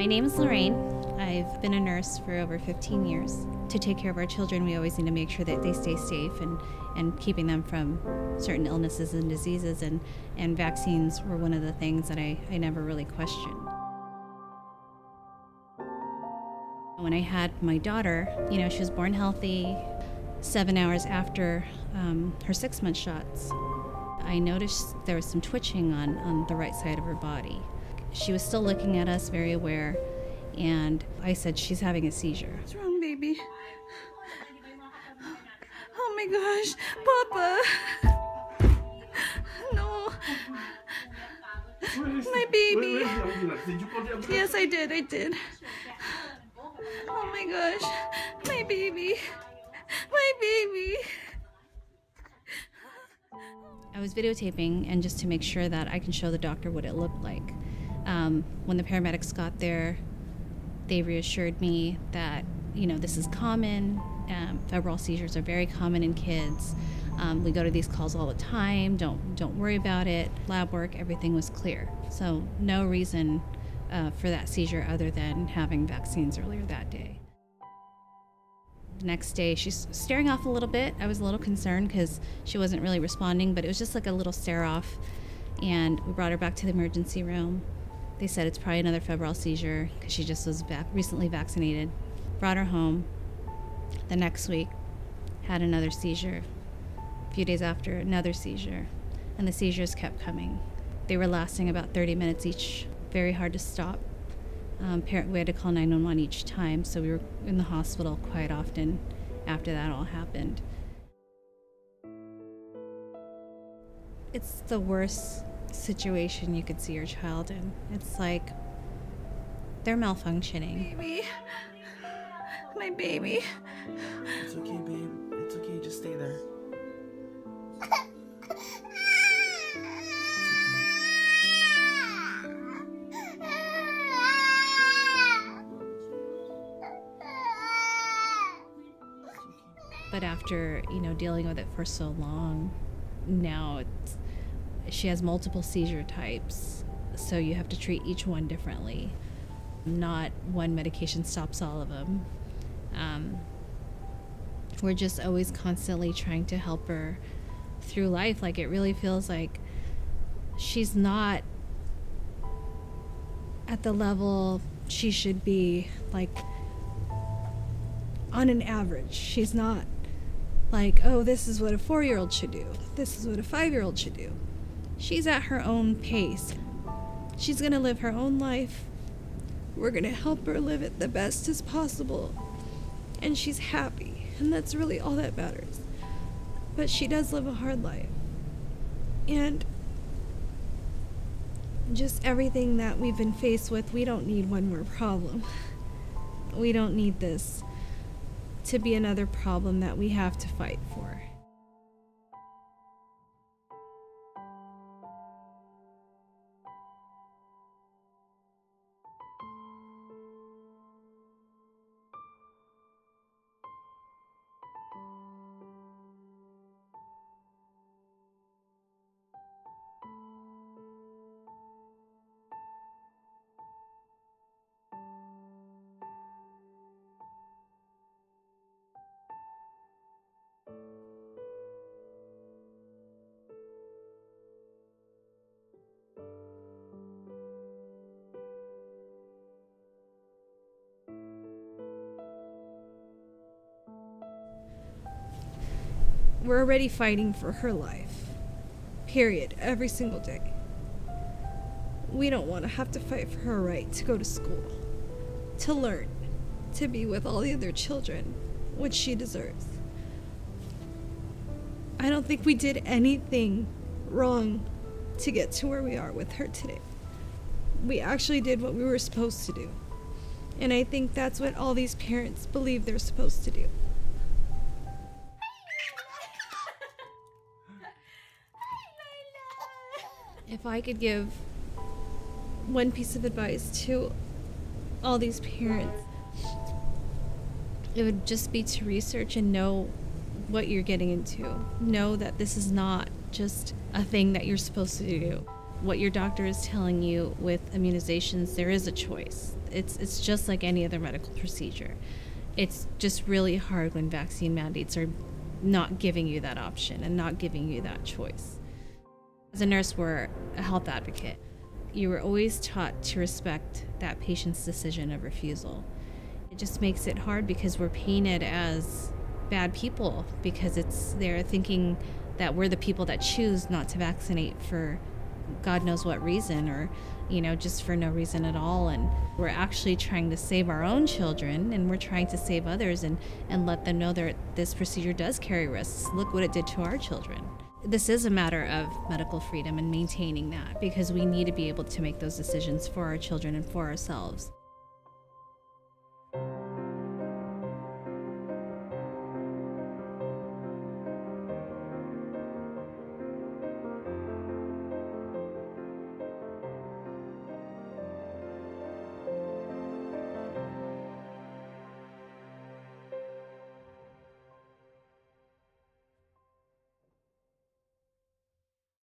My name is Lorraine. I've been a nurse for over 15 years. To take care of our children, we always need to make sure that they stay safe and keeping them from certain illnesses and diseases, and vaccines were one of the things that I never really questioned. When I had my daughter, she was born healthy. 7 hours after her 6-month shots, I noticed there was some twitching on the right side of her body. She was still looking at us, very aware, and I said, "She's having a seizure." What's wrong, baby? Oh my gosh, Papa! No. My baby. Yes, I did. Oh my gosh, my baby. My baby. I was videotaping, and just to make sure that I can show the doctor what it looked like. When the paramedics got there, they reassured me that, this is common. Febrile seizures are very common in kids. We go to these calls all the time. Don't worry about it. Lab work, everything was clear. So no reason for that seizure other than having vaccines earlier that day. The next day, she's staring off a little bit. I was a little concerned because she wasn't really responding, but it was just like a little stare off. And we brought her back to the emergency room. They said it's probably another febrile seizure because she just was recently vaccinated. Brought her home. The next week, had another seizure. A few days after, another seizure. And the seizures kept coming. They were lasting about 30 minutes each. Very hard to stop. We had to call 911 each time, so we were in the hospital quite often after that all happened. It's the worst situation you could see your child in. It's like they're malfunctioning. Baby. My baby. It's okay, babe. It's okay. Just stay there. But after, dealing with it for so long, now she has multiple seizure types, so you have to treat each one differently. Not one medication stops all of them. We're just always constantly trying to help her through life. Like, it really feels like she's not at the level she should be, like, on an average. She's not like, oh, this is what a 4-year-old should do. This is what a 5-year-old should do. She's at her own pace. She's gonna live her own life. We're gonna help her live it the best as possible. And she's happy, and that's really all that matters. But she does live a hard life. And just everything that we've been faced with, we don't need one more problem. We don't need this to be another problem that we have to fight for. We're already fighting for her life. Period. Every single day. We don't want to have to fight for her right to go to school, to learn, to be with all the other children, which she deserves. I don't think we did anything wrong to get to where we are with her today. We actually did what we were supposed to do. And I think that's what all these parents believe they're supposed to do. If I could give one piece of advice to all these parents, it would just be to research and know what you're getting into. Know that this is not just a thing that you're supposed to do. what your doctor is telling you with immunizations, there is a choice. It's just like any other medical procedure. It's just really hard when vaccine mandates are not giving you that option and not giving you that choice. As a nurse or a health advocate, you were always taught to respect that patient's decision of refusal. It just makes it hard because we're painted as bad people because they're thinking that we're the people that choose not to vaccinate for God knows what reason, or just for no reason at all. And we're actually trying to save our own children, and we're trying to save others and let them know that this procedure does carry risks. Look what it did to our children. This is a matter of medical freedom and maintaining that, because we need to be able to make those decisions for our children and for ourselves.